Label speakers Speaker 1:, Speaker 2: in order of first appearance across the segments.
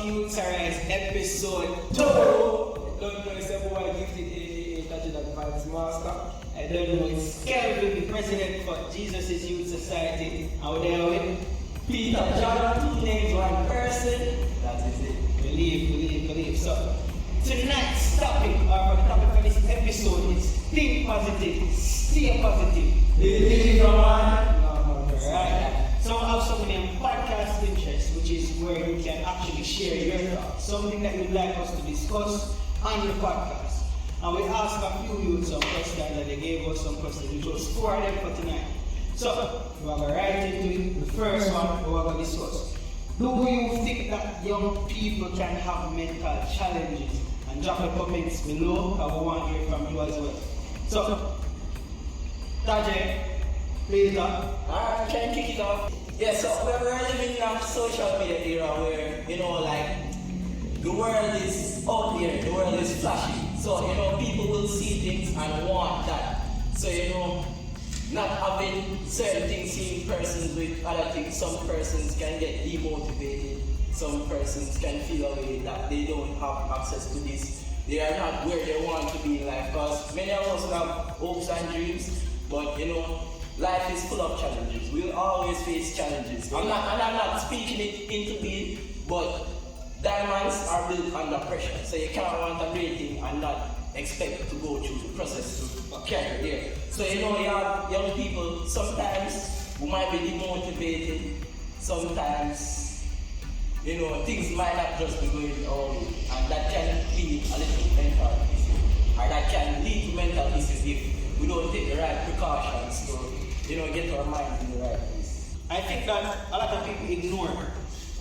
Speaker 1: Youths Arise episode 2. Don't know if everyone gifted a touching that vibes master. I don't know, it's Kelvin, the president for Jesus' Youth Society. Out there with Peter John, 2 names, 1 person. That is it. Believe. So, tonight's topic, or the topic for this episode is think positive, stay positive. Believe from one. Right. So I have some podcast interests, which is where you can actually share your thoughts, something that you'd like us to discuss on the podcast. And we asked a few youths some questions and they gave us some questions, which was 4 of them for tonight. So we're going to right into it. The first one we're going to discuss. Do you think that young people can have mental challenges? And drop the comments below, I want to hear from you as well. So, Tajay, please
Speaker 2: I try and kick it off. Yeah, so we're living in a social media era where, the world is out there, the world is flashy. So, people will see things and want that. So, not having certain things seen persons with other things, some persons can get demotivated, some persons can feel a way that they don't have access to this. They are not where they want to be in life, because many of us have hopes and dreams, but life is full of challenges. We'll always face challenges. I'm not speaking it into being, but diamonds are built under pressure. So you can't want a great thing and not expect to go through the process to carry there. So you have young people, sometimes who might be demotivated, sometimes things might not just be going our way, and that can lead a little mental issue, or that can lead to mental issues if we don't take the right precautions to get our minds in the right place.
Speaker 1: I think that a lot of people ignore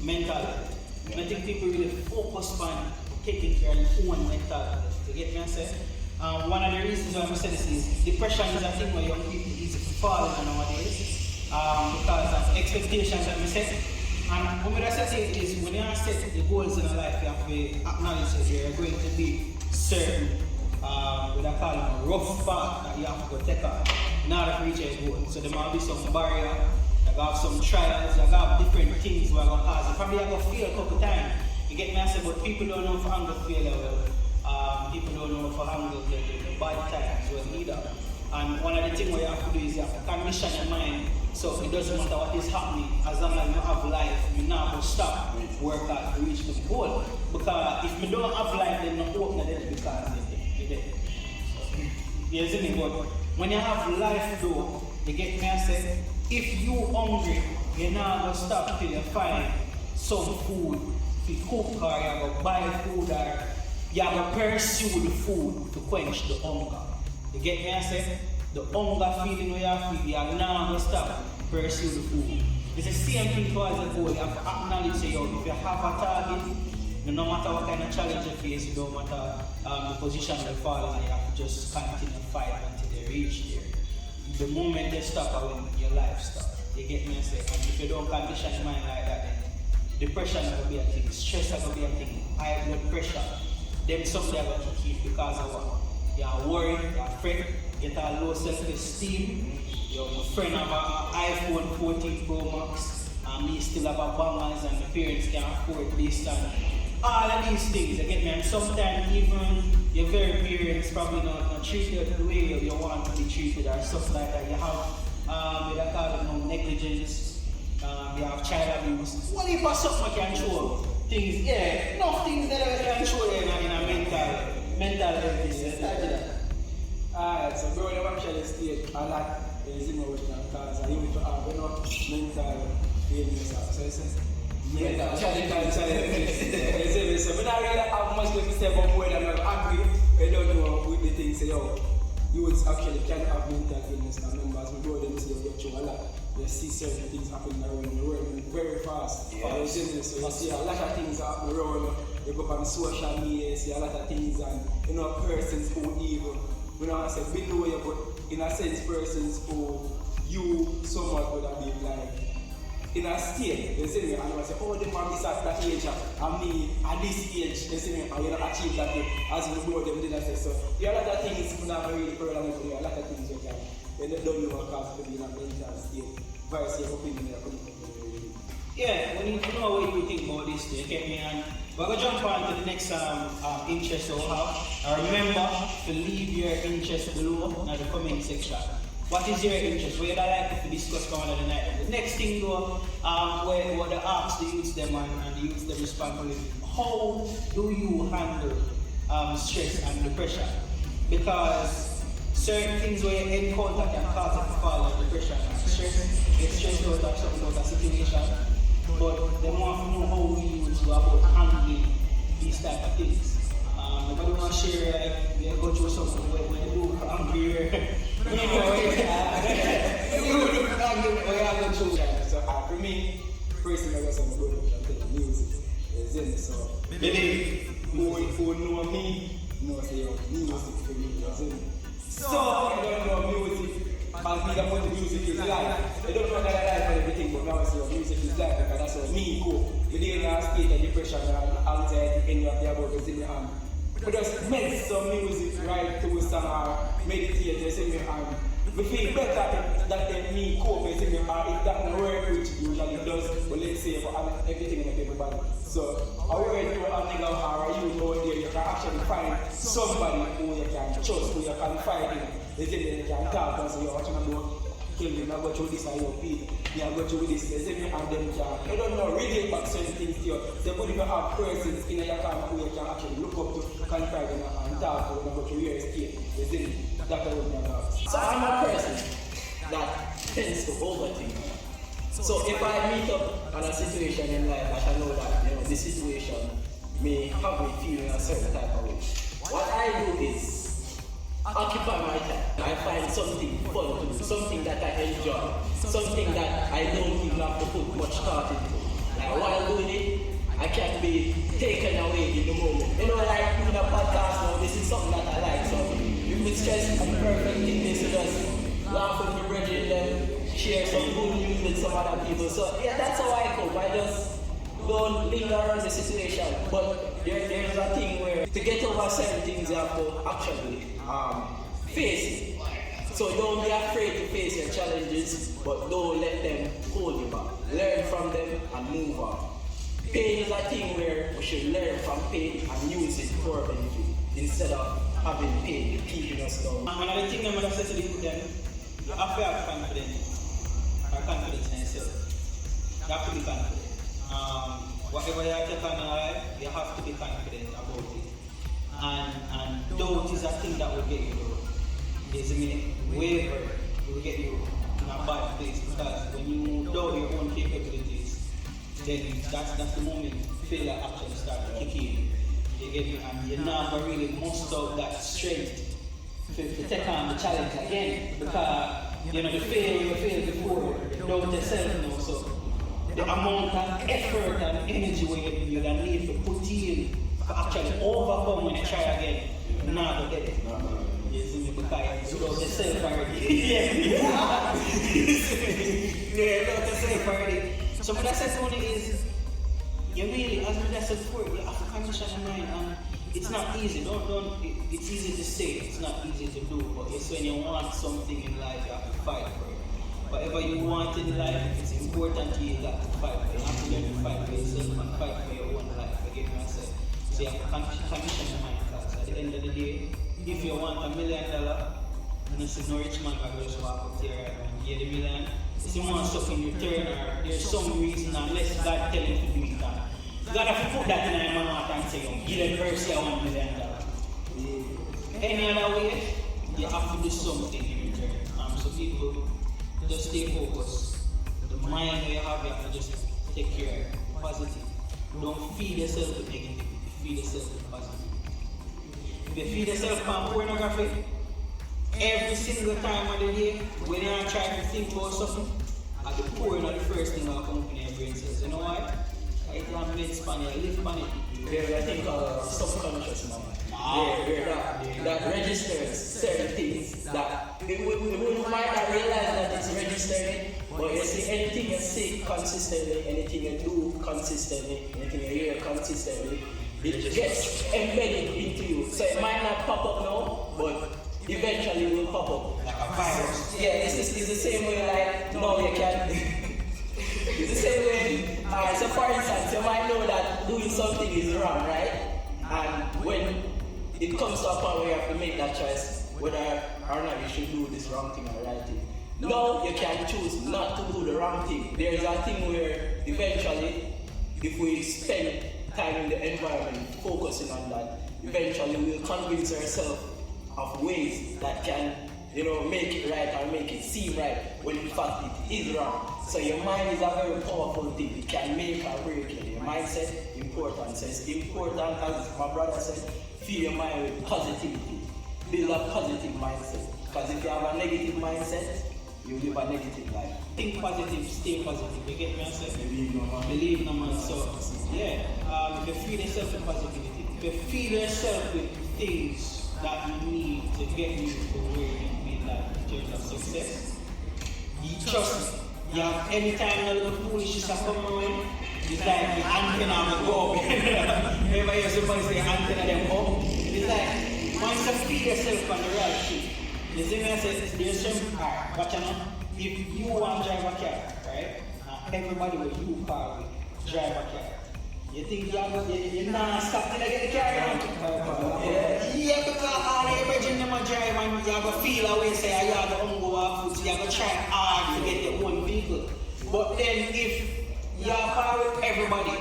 Speaker 1: mental health. I think people really focus on taking care of their own mental health. You get me I say? One of the reasons why I say this is depression is a thing where young people easy to fall in nowadays because of expectations that we set. And what I say is when you set the goals in life, you have to acknowledge that you're going to be certain, what I call a rough path that you have to go take on in order to reach your goal. So there might be some barrier, you have some trials, you have different things where going to cause. You probably have to fail a couple times. You get me I say, but people don't know if handle failure well. People don't know if handle the bad times well either. And one of the things you have to do is you have to condition your mind so it doesn't matter what is happening, as long as you have life, you not going to stop work hard to reach the goal. Because if you don't have life, then you hope that it's because you're dead. You see me? But when you have life though, you get me I say, if you hungry, you're not going to stop till you find some food to cook, or you have to buy food, or you have to pursue the food to quench the hunger. You get me I say? The hunger feeling you have to, you are not going to stop pursue the food. It's the same thing towards the goal. You have to acknowledge if you have a target, no matter what kind of challenge you face, it don't matter the position you fall in, you have to just continue to fight until you reach there. The moment you stop, when your life stops. You get me I say? And if you don't condition your mind like that, then depression will be a thing, stress will be a thing, high blood pressure, then something are going to keep because of what? You are worried, you are afraid, get a low self-esteem, your friend have an iPhone 14 Pro Max, and me still have a bangers and the parents can't afford this and all of these things, you get me? And sometimes even your very parents probably not treat you the way you want to be treated or stuff like that. You have they call it negligence, you have child abuse. What if something can control things? Yeah, enough things that I control in a mental health.
Speaker 3: Alright, so growing up actually state a lot is emotional because I used to have mental illness. So it's mental challenges. So we don't really have much to say about more than I'm angry. I don't know with the things say, youths actually can have mental illness and numbers. We go them say you go through a lot. You see certain things happening around the world very fast. Yeah. So you see a lot of things happening around. You go on social media, you see a lot of things and persons who evil. We don't say below you, but in a sense persons who you somewhat would have been like in a state, you see me, and you say, they might be at that age, and me at this age, you see me, and you don't achieve that as we know them did I say. So there are a lot of things you not really problem with, a lot of things you can don't know what cause to be in a mental state, versus your opinion.
Speaker 1: Yeah, we need to know what you think about this, okay, man? We're going to jump on to the next interest we'll have. And remember to leave your interest below in the comment section. What is your interest? What would I like to discuss going on tonight? The next thing though, where the ask the youths them and the youths them respond to how do you handle stress and depression? Because certain things where you encounter can cause you to fall into depression and stress. Get stressed out of something out of situation. But they want to know how we use about handling these type of things. Nobody want to share like they go through something when they do angry.
Speaker 3: So for me, personally, I got some good music. So maybe who know me know say music for me. So I don't know music. As me, what music is like. I don't know that I like everything, but now I say music is like because that's what me go. We didn't have state of depression and anxiety, any of the above is in the hand. We just make some music, write to some meditate, they say me we feel better that me cope, they say me if that not work, which usually does, but let's say for everything in everybody. So I work to a nigga or you out there, you can actually find somebody who you can trust, who you can find in. They say they can talk and say, you're watching about kill me, I go through this and you're paid. Me, I go through this. They say me and them can. I don't know, really back certain things to you. They would even have persons in your camp who you can actually look up to, confide in and talk to when you go through your escape. They say that's what we have.
Speaker 2: So I'm a person that tends to overthink. So if I meet up on a situation in life, I shall know that this situation may have me feeling a certain type of way. What I do is occupy my time. I find something fun to do, something that I enjoy, something that I don't even have to put much thought into. Like while doing it, I can be taken away in the moment. Like doing a podcast now, this is something that I like. So if it's stress and perfect thing is to just laugh with the brethren, then share some good news with some other people. So yeah, that's how I cope. I just don't linger around the situation. But there's a thing where to get over certain things you have to actually face it. So don't be afraid to face your challenges, but don't let them hold you back. Learn from them and move on. Pain is a thing where we should learn from pain and use it for benefit instead of having pain keeping us down.
Speaker 1: Another thing I'm going to say to the youth then, you have to have confidence. Or confidence in yourself. You have to be confident. Whatever you take on in life, you have to be confident about it. And doubt is a thing that will get you waver, it will get you in a bad place because when you doubt your own capabilities, then that's the moment failure actually starts to kick in. You get me, and you're not really muster out that strength to take on the challenge again because the failure you failed before, you doubt yourself now. So the amount of effort and energy you're gonna need to put in to actually overcome when you try again, you're not gonna get it. You see me, because you doubt yourself already. Yeah, you doubt yourself already. So what I said to you is, you really, as I said before, you have to condition your mind, and it's not easy. It's easy to say, it's not easy to do, but it's when you want something in life, you have to fight for it. Whatever you want in life, it's important to you that to fight for it. You have to learn to fight for yourself and fight for your own life, again, myself. So you have to condition your mind, because at the end of the day, if you want $1 million, and this is no rich man that goes walk up there and get $1 million, if you want something in return, or there's some reason unless God tell him to do it, you gotta put that in your mouth and say, give them first $1 million. Any other way, you have to do something in return. So people just stay focused. The mind where you have to just take care of positive. Don't feed yourself with negativity, feed yourself with positive. If you feed yourself on pornography, every single time of the day, when you're trying to think about something, at the porn are the first thing that comes in your brain says, you know what? It's a mid-span, you live on it.
Speaker 2: There's a thing called subconscious mind. That registers certain things that we might not realize that it's registering, but you see anything you see consistently, anything you do consistently, anything you hear consistently, it gets embedded into you. So it might not pop up now, but eventually it will pop up.
Speaker 1: Like a virus.
Speaker 2: Yeah, it's the same way like now you can The same way, alright, so for instance, you might know that doing something is wrong, right? And when it comes to a point where you have to make that choice, whether or not you should do this wrong thing or the right thing. No, you can choose not to do the wrong thing. There is a thing where eventually, if we spend time in the environment focusing on that, eventually we'll convince ourselves of ways that can, make it right or make it seem right when in fact it is wrong. So your mind is a very powerful thing. It can make or break you. Your mindset important. So it's important, as my brother said, fill your mind with positivity. Build a positive mindset. Because if you have a negative mindset, you live a negative life.
Speaker 1: Think positive, stay positive. You get me? I say?
Speaker 3: Believe no man.
Speaker 1: Believe no man. So, yeah, if you feed yourself with positivity, if you feed yourself with things that you need to get you to where you need in life in terms of success, you trust me. You have any time a little foolishness are coming around, it's like the antenna will go up. Remember you somebody say antenna them up? It's like, once you feed yourself on the right thing, you see me I say, there's some car, but if you want to drive a car, right? Everybody will you car with drive a car. You think you're not stop till I get the car around? Yeah, because all the virgin them a drive and you have to feel away say you have to go off foot, so you have to try hard to get your own vehicle. But then if you're car with everybody,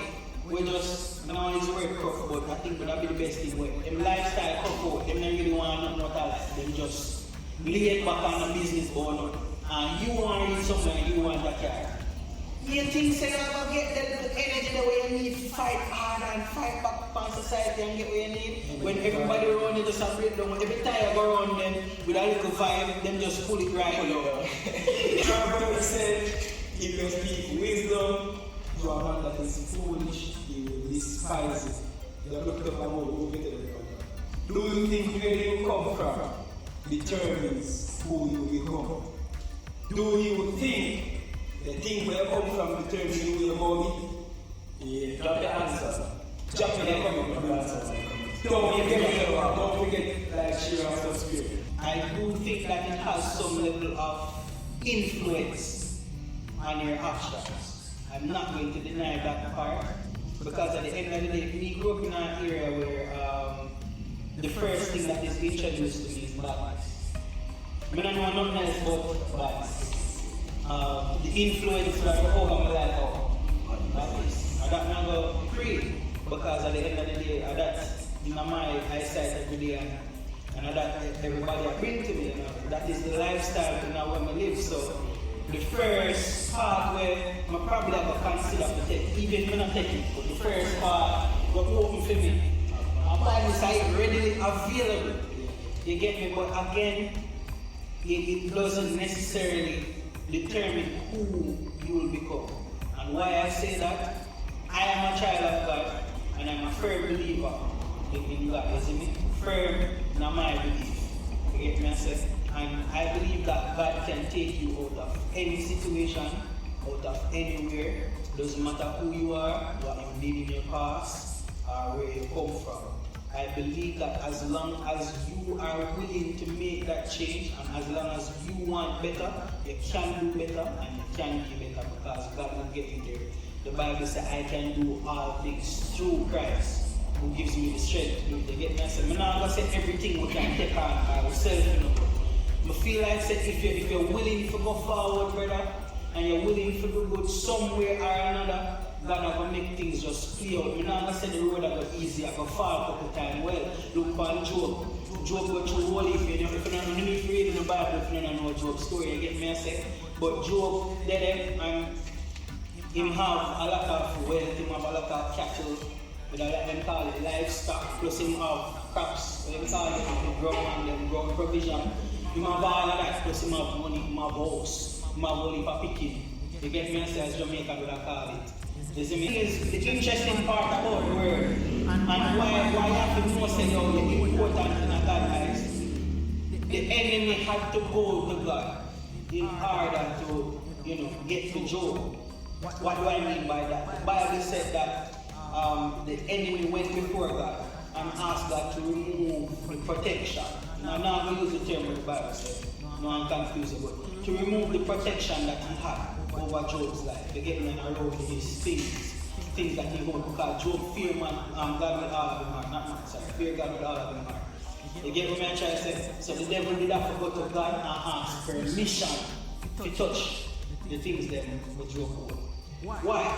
Speaker 1: we just, use the word cuff, but I think that would be the best thing. But them lifestyle cuff out, them don't really want nothing more life. Them just lay it back on the business owner. And you want to read somewhere and you want that car. You think say you're going to get the energy the way you need to fight hard and fight back upon society and get what you need? When everybody around you just a breakdown, every time you go around them with a little vibe, them just pull it right over.
Speaker 3: Our brother said, if you speak wisdom to a man that is foolish, he will despise it. You have looked up and go get it. Do you think where you come from determines who you become? Do you think the thing where you come from determines who you will be? Yeah.
Speaker 2: Drop your answer.
Speaker 3: Drop your answer. Don't forget like share of some spirit.
Speaker 1: I do think that it has some level of influence on your actions. I'm not going to deny that part because at the end of the day, we grew up in an era where the first thing that is introduced to me is badness. I don't know nothing else but badness. The influence that you over my life of badness. And that never free because at the end of the day, that's in my eyesight every day and that everybody bring to me. That is the lifestyle where I live. So the first part where I probably have to consider to take, even when I take it, but the first part was open for me. Badness is readily available. You get me? But again, it doesn't necessarily determine who you will become. And why I say that, I am a child of God and I'm a firm believer in God. You see me? Firm in my belief. You get me? I say? And I believe that God can take you out of any situation, out of anywhere. Doesn't matter who you are, what you did in your past, or where you come from. I believe that as long as you are willing to make that change and as long as you want better, you can do better and you can be better because God will get you there. The Bible says, I can do all things through Christ who gives me the strength to do it. You get me? I said, I'm not going to say everything we can take on ourselves. I feel like if you're willing to go forward, brother, and you're willing to do good somewhere or another, God is going to make things just play out. I'm not going to say the road is easy, I go fall a couple times. Well, look on Job. Job went through all if you don't need to read in the Bible if you don't know Job's story, you get me? I say. But Job, and him have a lot of wealth, him have a lot of cattle, with a lot them call it livestock, plus him have crops, them call it the ground and them ground provision. Him have all of that, plus him have money, him have house, him have only for picking. You get me? I say as Jamaican would have call it. You see me? Is the interesting part about the word and why you have to know say you're important in a God eyes. The enemy had to go to God in order to, get to Job. What do I mean by that? The Bible said that the enemy went before God and asked God to remove the protection. I'm not going to use the term with the Bible says. No, I'm confused, but to remove the protection that he had over Job's life, to get him around his things that he hold, because Job fear man, God with all of him heart, not man, sorry, fear God with all of him heart. You get what I'm trying to say? So the devil did have to go to God and ask permission to touch the things that with Job hold. Why?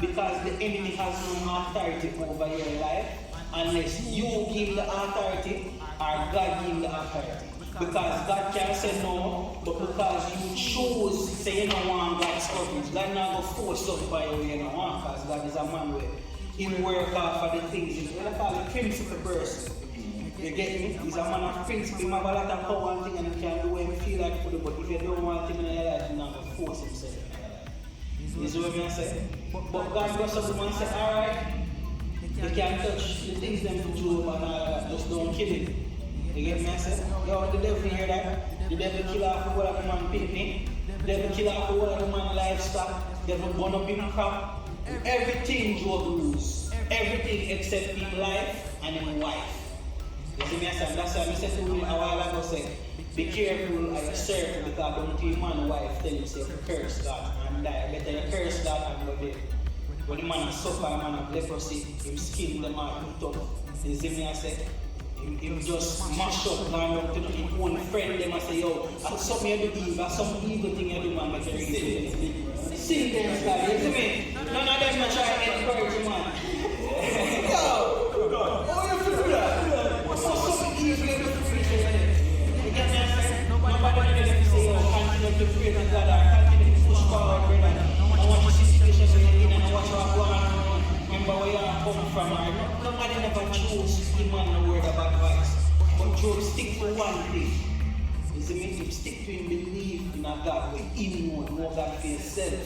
Speaker 1: Because the enemy has no authority over your life unless you give the authority or God give the authority. Because God can say no, but because you choose, say you don't want God's coverage, God not going to force something by you you don't want, because God is a man where he work off for the things. He's what I call a principle person. You get me? He's a man of principle, he have a lot of power and thing and he can do what he feel like to do, but if you don't want him in your life, he's not going to force himself in your life. You see what I say? But God goes up to him and say, alright, you can touch the things them to Job and all that, just don't kill him. You get me? I say, yo, the devil hear that? The devil kill off the whole of the man picnic, the devil kill off the whole of the man livestock, the devil burn up him crop, everything Job lose, everything except his life and his wife. You see me? I say, that's why I said to him a while ago, say, be careful of your circle, because don't your man wife tell you, say, curse God and die. Better you curse God and go there. When the man suffer, a man of leprosy, him skin them out too tough. You see me? I say, him just mash up, going up to his own friend, them and say, yo, that's something you do evil, that's some evil thing you do, man, make you really sin them, guys. You see me? None of them try to encourage you, man. Yo! Oh, you feel that? What's something evil you do to preach it? You get me? I say, nobody will say, yo, continue to pray to God, or continue to push forward, brother. I want to see situations in and I watch what go on. Remember where you come from. Nobody never chose him on the word of advice. But Job stick to one thing. You see me? He stick to him, believe in a God where he know God for himself.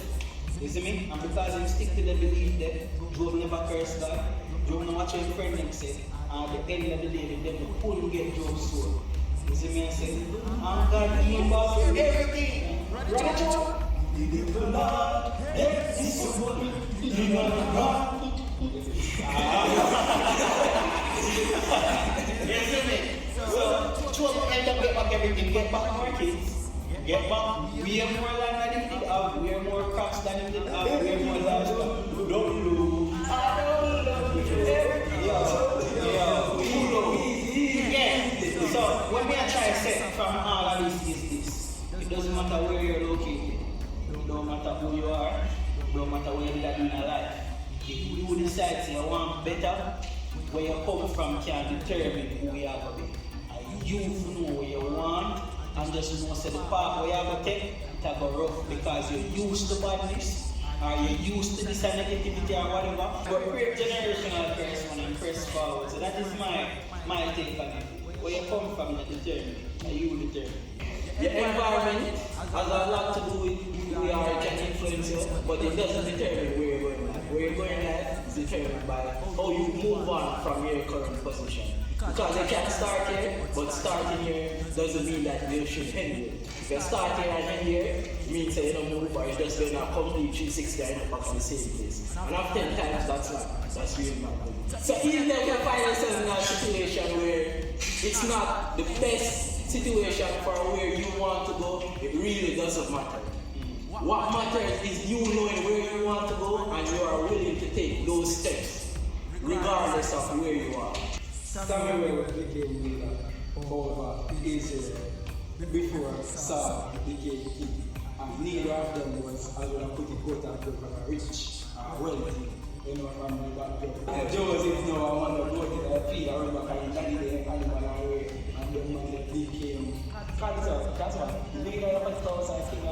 Speaker 1: You see me? And because he stick to the belief that Job never cursed God, Job never watch his friend him say, at the end of the day, the devil couldn't get Job's soul. You see me? I say, and God gave him back everything. Right, Job? Did the Lord, yes, it's so good. Did God. So, Job end up get back everything, get back more kids, get back way more land than he did have, way more crops than he did have, way more livestock. Don't lose. Yeah. So, what we are trying to say from all of this is this. It doesn't matter where you're located. It don't matter who you are. It don't matter where you live in your life. If you decide to want better, where you come from can determine who you are going to be. And you know where you want, and just know say the path where you are going to take, it will go rough because you're used to badness, or you're used to this negativity or whatever. But great generational curse and press forward. So that is my take on it. Where you come from that determine, and you determine.
Speaker 2: The environment has a lot to do with who you are, it can influence you, but it doesn't determine where you're going. Where you're going at is determined by how you move on from your current position. Because you can start here, but starting here doesn't mean that you should end here. If you start here and end here, it means that you don't move or you're just going to complete 360 and end up on the same place. And after 10 times, that's really not good. So even if you find yourself in a situation where it's not the best situation for where you want to go, it really doesn't matter. What matters is you knowing where you want to go and you are willing to take those steps, regardless of where you are.
Speaker 3: Samuel became leader over Israel before Saul became king. And neither of them was, as well put it quote unquote, rich, wealthy, from the background. Joseph now I want to go to the field, I remember carrying the animal away, and then when they became cancer, the leader of the house and king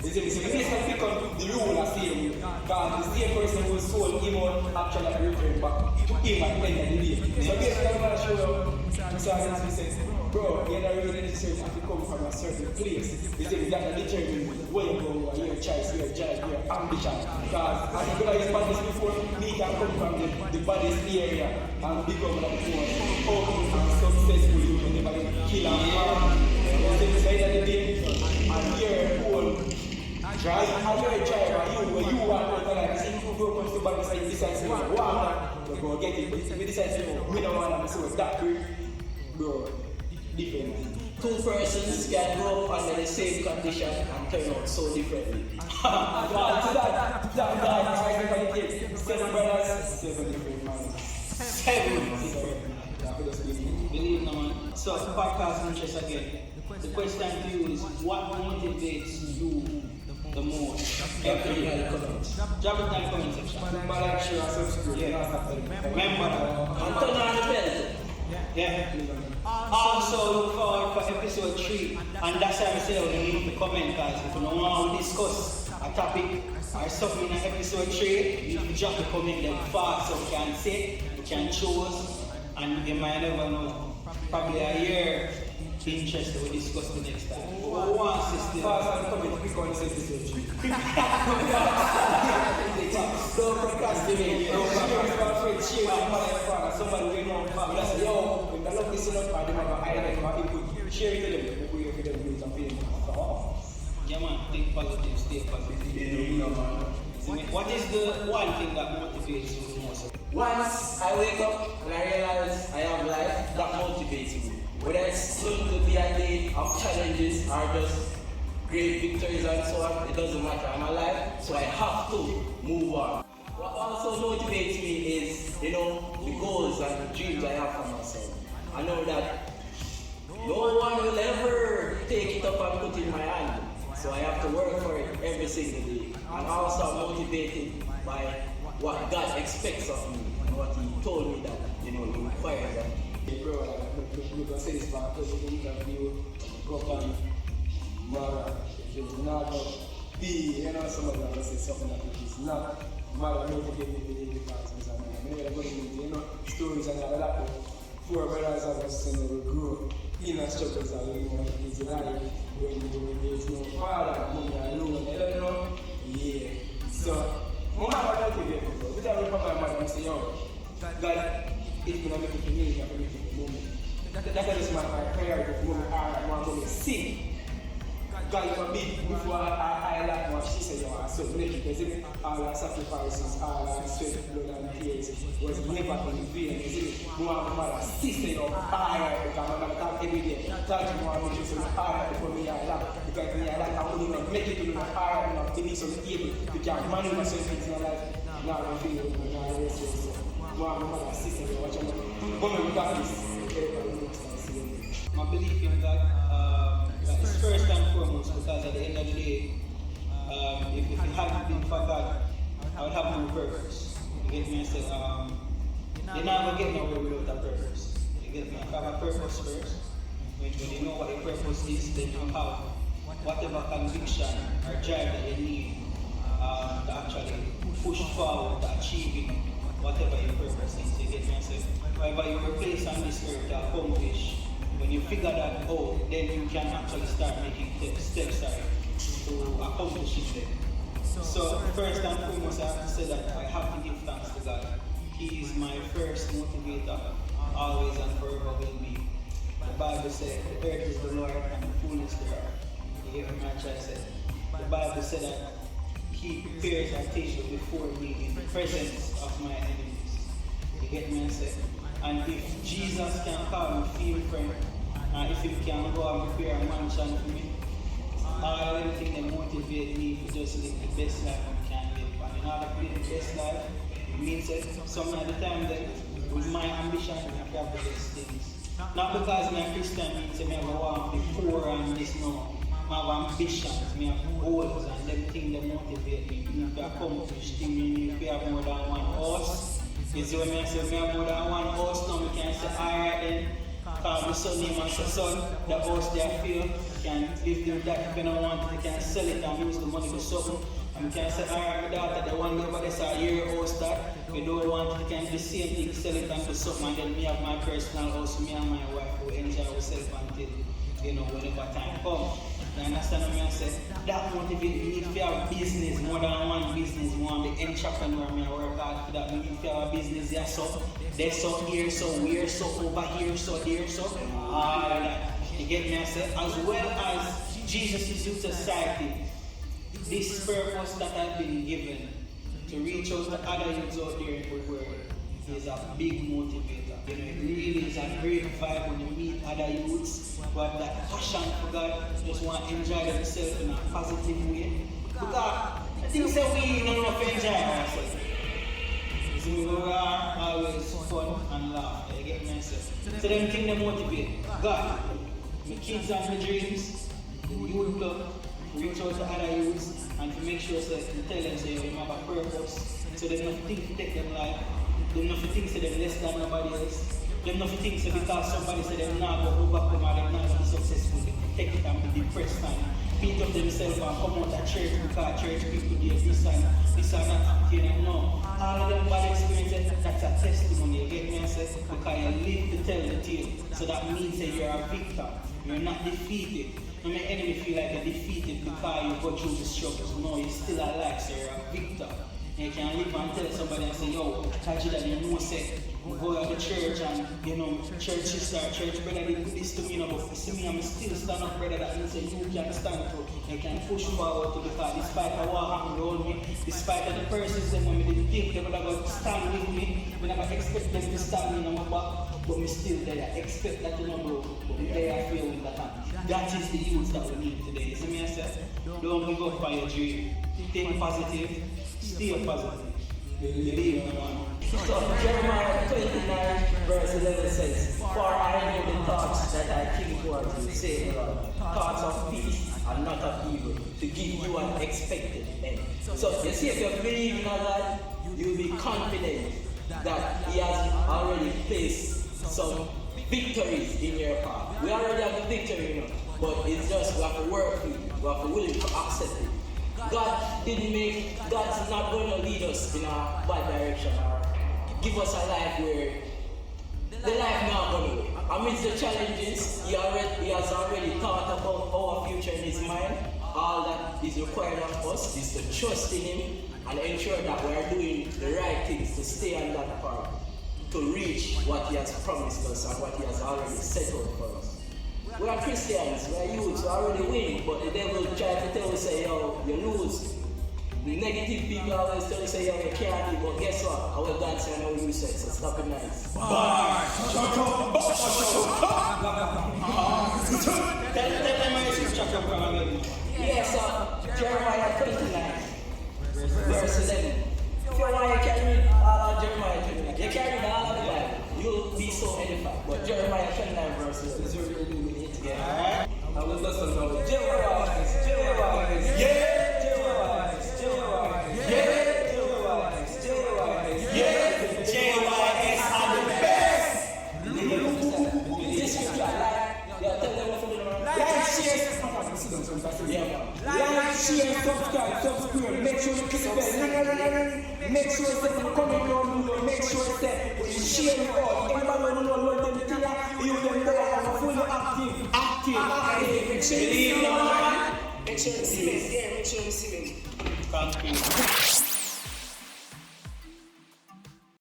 Speaker 3: the minister become the ruler same, because the same person who sold him out actually returned back to him at the end of the day. So basically I'm going to show you, Mr. says, bro, you're not really necessarily have to come from a certain place. He said that determine where you go, your choice, your job, your ambition. Because as you go to his bodies before, he can come from the body's area and become like more open and successful. You can never kill and harm. So it's like the day, and your whole drive, and your driver, you want to like, see who goes to the body side, decides to go, you're going to get it. But if you decide to go, we don't want to, so that way, bro. different.
Speaker 2: Two persons can grow up under the same condition and turn out so differently.
Speaker 3: That, seven brothers, seven different minds.
Speaker 1: Believe no man. So podcast interest again. The question to you is what motivates you the most?
Speaker 2: Every year in the comments.
Speaker 1: Drop it in the comment section.
Speaker 3: Like, share, and subscribe.
Speaker 1: Remember that.
Speaker 2: And turn on the bell.
Speaker 1: Yeah. Also look forward for episode 3 and that's why I say you need to comment guys. If you don't want to discuss a topic or something in episode 3, you need to drop the comment them fast so we can say, we can choose and you might never know. Probably a year interested we discuss the next time. One system.
Speaker 3: Fast and comment, click on this episode 3.
Speaker 2: Don't procrastinate.
Speaker 3: Somebody will know. That's yo, when I love this enough, I don't have a highlight, my input. Share it to them. We will give them news and feelings.
Speaker 1: Yeah man, think positive, stay positive. What is the one thing that motivates you the most?
Speaker 2: Once I wake up and I realize I have life, that motivates me. Whether it's going to be a day of challenges or just great victories and so on, it doesn't matter. I'm alive, so I have to move on. What also motivates me is, the goals and the dreams I have for myself. I know that no one will ever take it up and put it in my hand. So I have to work for it every single day. And also I'm motivated by what God expects of me and what He told me that, He requires of me.
Speaker 3: Hey bro, look at this part, the interview, go on, Mara, if it's not be, some of them say something that it is not. Mara, motivated me with the causes and stories and all that. Four brothers of us and we grew inner struggles and we it's life when there's no father, money alone, yeah. So, Mama motivated me, bro. Which I will papa and mother and say, yo, God, it's gonna make it for me, it's gonna make it for the moment. That's why this is my prayer for the moment. I want to sing. God, you know, before I like what she said, so make it, because all our sacrifices, all our sweat, blood, and tears was never in vain. More mother, sister, alright, because I'm going to come every day. Tell you more about you, so alright, for me, I like, because me, I like, I wouldn't even make it to the alright, enough to be so able to can manage myself in my life. Now I'm feeling, now I'm resting. More mother, sister, watch out. Woman, we got this.
Speaker 1: My belief in that is first and foremost because at the end of the day, if it hadn't been for God, I would have no purpose. You get me? I said, you're not going to get nowhere without a purpose. You get me? If you have a purpose first, when you know what your purpose is, then you have whatever conviction or drive that you need to actually push forward to achieving whatever your purpose is. You get me? I said, whatever you were placed on this earth to accomplish, when you figure that out, then you can actually start making steps to accomplishing them. So first and foremost, I have to say that I have to give thanks to God. He is my first motivator, always and forever will be. The Bible says, the earth is the Lord and the fullness thereof. You hear me, I said. The Bible said that He prepares a table before me in the presence of my enemies. You get me, I said. And if Jesus can call me field friend, and if He can go and prepare a mansion for me, all everything that motivate me to just live the best life I can live. And in order to live the best life, it means that some of the time that with my ambition, I have the best things. Not because I'm a Christian means I want to be poor and this, no. I have ambitions, I have goals, and them things that motivate me. You need to accomplish things, you need to have more than one house. You see what I say? We have more than one house now, we can say, alright then, call my son name and say, son, the house they feel, can live with that. If you don't want it, you can sell it and use the money for something. And we can say, alright, my daughter, the one over there say, your house that. If you don't want it, you can do the same thing, sell it and do something. And then me have my personal house, me and my wife will enjoy ourselves until, whenever time comes. You understand what I say? That motivates me. You need to have business, more than one business. You want to be entrepreneur, I work hard for that. You need to have a business, there, so, there, so, here, so, where, so, over here, so, there, so, all that. You get me? I say, as well as Jesus is Youth Society, this purpose that I've been given to reach out to other youths out there in the world is a big motivator. You know, it really is a great vibe when you meet other youths who have that passion for God, just want to enjoy themselves in a positive way. Because I think that we don't know if we enjoy ourselves. So we are always fun and laugh. You get me? So them things they motivate. God, my kids and my dreams, the youth club, reach out to other youths and to make sure that you tell them say they have a purpose. So they don't think to take them life. They don't think to them less than nobody else. They don't think so because somebody said they're not going to overcome or they're not going to be successful. They take it and be depressed and beat up themselves and come out of church because church people do this and that. You know, all of them bad experiences, that's a testimony. You get me? I say, because you live to tell the tale. So that means that you're a victor. You're not defeated. No make enemy feel like you're defeated because you go through the struggles. No, you're still alive, so you're a victor. And you can live and tell somebody and say, yo, Tajida, you know, say, you go to the church and, you know, church sister, church brother, they do this to me, you know, but you see me, I'm still stand up, brother, that means that you can stand up. You can push forward to because despite of what happened around me, despite of the persons that when we didn't think they would have stand with me, we never expect them to stand in my back, but we still there. I expect that to know, bro, but we there feel with that hand. That is the youth that we need today. You see me, I said, don't give up on your dream. Think positive. Stay positive. Believe in one.
Speaker 2: So Jeremiah 29 verse 11 says, For I know the thoughts that I think towards you, say the Lord, thoughts of peace and not of evil, to give you an expected end. So you see, if you believe in God, you'll be confident that He has already placed some victories in your path. We already have the victory, you know, but it's just we have to work for it. We have to be willing to accept it. God's not going to lead us in a bad direction or give us a life where the life not going to. Amidst the challenges, he has already thought about our future in His mind. All that is required of us is to trust in Him and ensure that we are doing the right things to stay on that path, to reach what He has promised us and what He has already set out for us. We are Christians, we are youths, we already win, but the devil try to tell us, say, yo, you lose. The negative people always tell us, say, yo, you can't do, but guess what? Our God said, I know you said, so stop it nice. Yes, Jeremiah 29, verse 11. If you want, you can read all of Jeremiah 29. You can read all of the Bible. You'll be so edified. But Jeremiah 29, verse 11. Yeah.
Speaker 3: I will listen now. Jeremiah, Jeremiah, yeah, Jeremiah, Jeremiah, yeah, Jeremiah, yeah,
Speaker 1: JYS are the best!
Speaker 2: This is your life. Yeah, tell them what to do.
Speaker 3: like, share, like, share, subscribe. Make sure you click the bell. Make sure that you comment on the make sure that you share it all. Everybody know them things. You them there are fully active. Make sure you see me. Make sure you see me. Yeah, make sure you see me.
Speaker 1: Thank you.